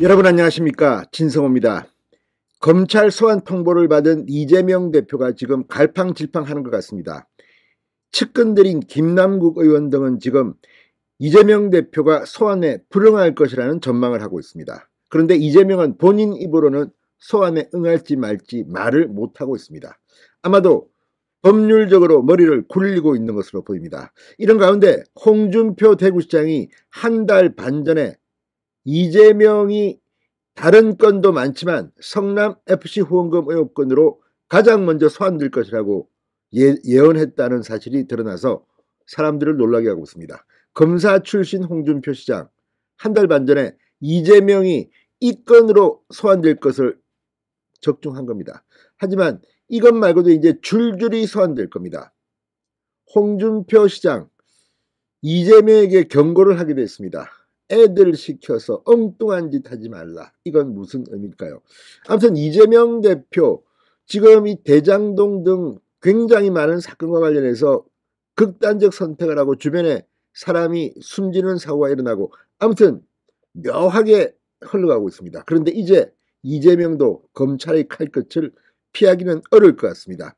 여러분 안녕하십니까, 진성호입니다. 검찰 소환 통보를 받은 이재명 대표가 지금 갈팡질팡하는 것 같습니다. 측근들인 김남국 의원 등은 지금 이재명 대표가 소환에 불응할 것이라는 전망을 하고 있습니다. 그런데 이재명은 본인 입으로는 소환에 응할지 말지 말을 못하고 있습니다. 아마도 법률적으로 머리를 굴리고 있는 것으로 보입니다. 이런 가운데 홍준표 대구시장이 한 달 반 전에 이재명이 다른 건도 많지만 성남FC 후원금 의혹 건으로 가장 먼저 소환될 것이라고 예언했다는 사실이 드러나서 사람들을 놀라게 하고 있습니다. 검사 출신 홍준표 시장 한 달 반 전에 이재명이 이 건으로 소환될 것을 적중한 겁니다. 하지만 이것 말고도 이제 줄줄이 소환될 겁니다. 홍준표 시장 이재명에게 경고를 하기도 했습니다. 애들 시켜서 엉뚱한 짓 하지 말라. 이건 무슨 의미일까요? 아무튼 이재명 대표 지금 이 대장동 등 굉장히 많은 사건과 관련해서 극단적 선택을 하고 주변에 사람이 숨지는 사고가 일어나고 아무튼 묘하게 흘러가고 있습니다. 그런데 이제 이재명도 검찰의 칼끝을 피하기는 어려울 것 같습니다.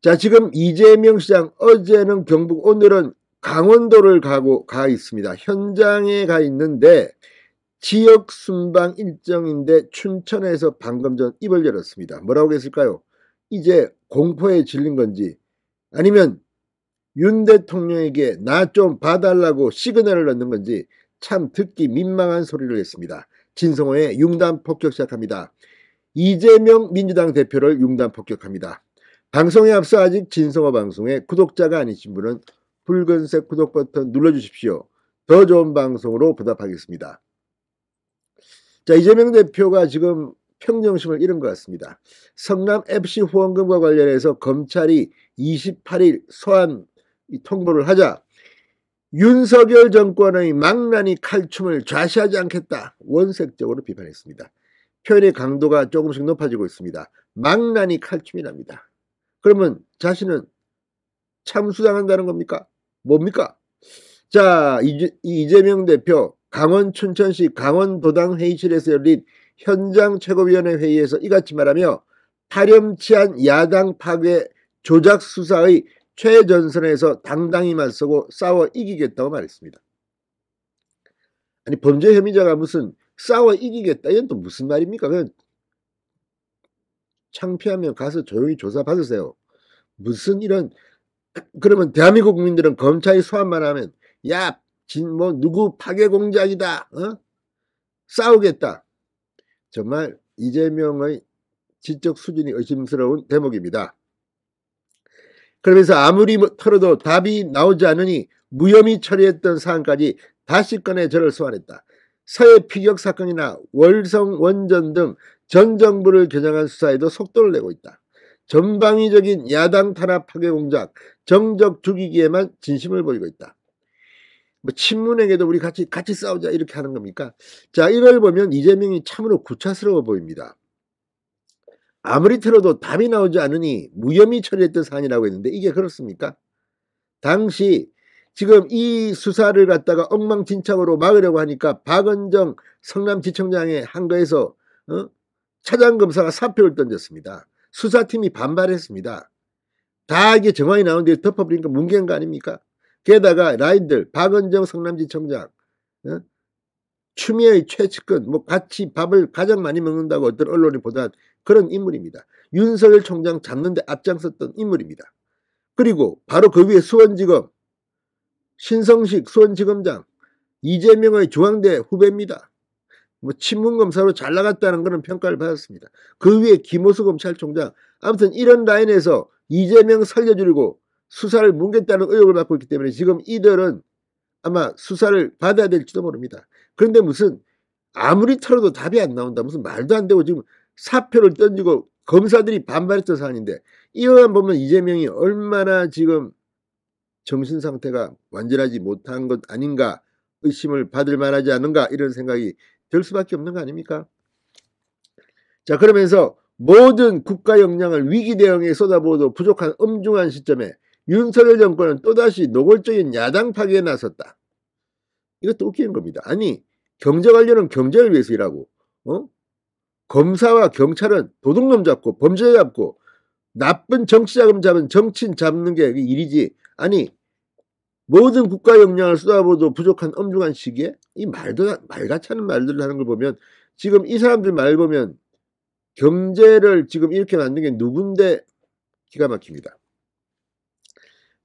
자, 지금 이재명 시장 어제는 경북, 오늘은 강원도를 가 있습니다. 현장에 가 있는데 지역 순방 일정인데 춘천에서 방금 전 입을 열었습니다. 뭐라고 했을까요? 이제 공포에 질린 건지 아니면 윤 대통령에게 나 좀 봐달라고 시그널을 넣는 건지 참 듣기 민망한 소리를 했습니다. 진성호의 융단 폭격 시작합니다. 이재명 민주당 대표를 융단 폭격합니다. 방송에 앞서 아직 진성호 방송에 구독자가 아니신 분은 붉은색 구독 버튼 눌러주십시오. 더 좋은 방송으로 보답하겠습니다. 자, 이재명 대표가 지금 평정심을 잃은 것 같습니다. 성남FC 후원금과 관련해서 검찰이 28일 소환 통보를 하자 윤석열 정권의 망나니 칼춤을 좌시하지 않겠다 원색적으로 비판했습니다. 표현의 강도가 조금씩 높아지고 있습니다. 망나니 칼춤이랍니다. 그러면 자신은 참수당한다는 겁니까? 뭡니까? 자, 이재명 대표 강원 춘천시 강원도당 회의실에서 열린 현장 최고위원회 회의에서 이같이 말하며 파렴치한 야당 파괴 조작 수사의 최전선에서 당당히 맞서고 싸워 이기겠다고 말했습니다. 아니, 범죄 혐의자가 무슨 싸워 이기겠다, 이건 또 무슨 말입니까? 그냥 창피하면 가서 조용히 조사 받으세요. 무슨 이런, 그러면 대한민국 국민들은 검찰이 소환만 하면 야, 누구 파괴 공작이다, 싸우겠다. 정말 이재명의 지적 수준이 의심스러운 대목입니다. 그러면서 아무리 털어도 답이 나오지 않으니 무혐의 처리했던 사안까지 다시 꺼내 저를 소환했다. 서해 피격 사건이나 월성 원전 등 전 정부를 겨냥한 수사에도 속도를 내고 있다. 전방위적인 야당 탄압 파괴 공작, 정적 죽이기에만 진심을 보이고 있다. 뭐 친문에게도 우리 같이 싸우자 이렇게 하는 겁니까? 자, 이걸 보면 이재명이 참으로 구차스러워 보입니다. 아무리 틀어도 답이 나오지 않으니 무혐의 처리했던 사안이라고 했는데 이게 그렇습니까? 당시 지금 이 수사를 갖다가 엉망진창으로 막으려고 하니까 박은정 성남지청장의 한거에서 차장검사가 사표를 던졌습니다. 수사팀이 반발했습니다. 다 이게 정황이 나오는데 덮어버리니까 뭉개는 거 아닙니까? 게다가 라인들 박은정 성남지청장 추미애의 최측근 뭐 같이 밥을 가장 많이 먹는다고 어떤 언론이 보던 그런 인물입니다. 윤석열 총장 잡는데 앞장섰던 인물입니다. 그리고 바로 그 위에 수원지검 신성식 수원지검장 이재명의 중앙대 후배입니다. 뭐 친문검사로 잘 나갔다는 그런 평가를 받았습니다. 그 위에 김호수 검찰총장, 아무튼 이런 라인에서 이재명 살려주려고 수사를 뭉갰다는 의혹을 받고 있기 때문에 지금 이들은 아마 수사를 받아야 될지도 모릅니다. 그런데 무슨 아무리 털어도 답이 안 나온다, 무슨 말도 안 되고 지금 사표를 던지고 검사들이 반발했던 사안인데 이거만 보면 이재명이 얼마나 지금 정신 상태가 완전하지 못한 것 아닌가, 의심을 받을 만하지 않은가, 이런 생각이 들 수밖에 없는 거 아닙니까? 자, 그러면서 모든 국가 역량을 위기 대응에 쏟아부어도 부족한 엄중한 시점에 윤석열 정권은 또다시 노골적인 야당 파괴에 나섰다. 이것도 웃기는 겁니다. 아니, 경제 관료는 경제를 위해서 일하고, 검사와 경찰은 도둑놈 잡고 범죄자 잡고 나쁜 정치자금 잡은 정치인 잡는 게 일이지. 아니 모든 국가 역량을 쏟아부어도 부족한 엄중한 시기에 이 말같지 않은 말들을 하는 걸 보면 지금 이 사람들 말 보면 경제를 지금 이렇게 만든 게 누군데 기가 막힙니다.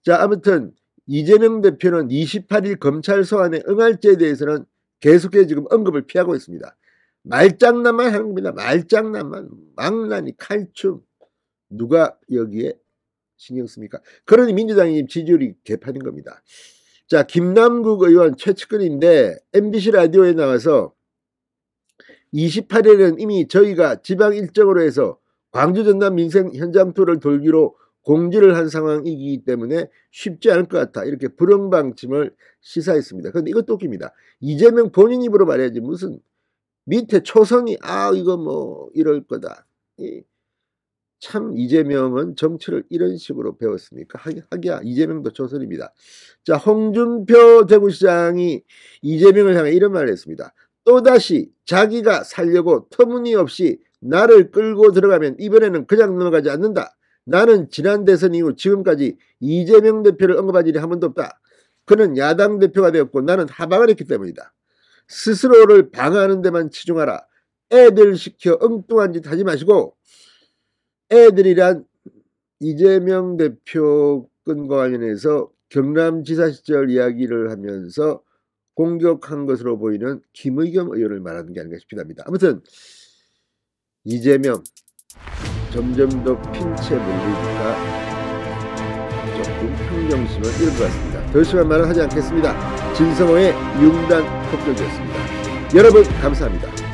자, 아무튼 이재명 대표는 28일 검찰 소환에 응할지에 대해서는 계속해서 지금 언급을 피하고 있습니다. 말장난만 하는 겁니다. 말장난만. 망나니 칼춤. 누가 여기에 신경 씁니까? 그러니 민주당이 지지율이 개판인 겁니다. 자, 김남국 의원 최측근인데 MBC 라디오에 나와서 28일은 이미 저희가 지방 일정으로 해서 광주 전남 민생 현장 투어를 돌기로 공지를 한 상황이기 때문에 쉽지 않을 것 같아. 이렇게 불응방침을 시사했습니다. 그런데 이것도 웃깁니다. 이재명 본인 입으로 말해야지 무슨 밑에 초선이 이거 뭐 이럴 거다. 참 이재명은 정치를 이런 식으로 배웠습니까? 하기야 이재명도 초선입니다. 자, 홍준표 대구시장이 이재명을 향해 이런 말을 했습니다. 또다시 자기가 살려고 터무니없이 나를 끌고 들어가면 이번에는 그냥 넘어가지 않는다. 나는 지난 대선 이후 지금까지 이재명 대표를 언급한 일이 한 번도 없다. 그는 야당 대표가 되었고 나는 하방을 했기 때문이다. 스스로를 방어하는 데만 치중하라. 애들 시켜 엉뚱한 짓 하지 마시고, 애들이란 이재명 대표 건과 관련해서 경남지사 시절 이야기를 하면서 공격한 것으로 보이는 김의겸 의원을 말하는 게 아닌가 싶기도 합니다. 아무튼 이재명 점점 더 핀치에 몰리니까 조금 평정심을 잃은 것 같습니다. 더 심한 말은 하지 않겠습니다. 진성호의 융단 폭격이었습니다. 여러분 감사합니다.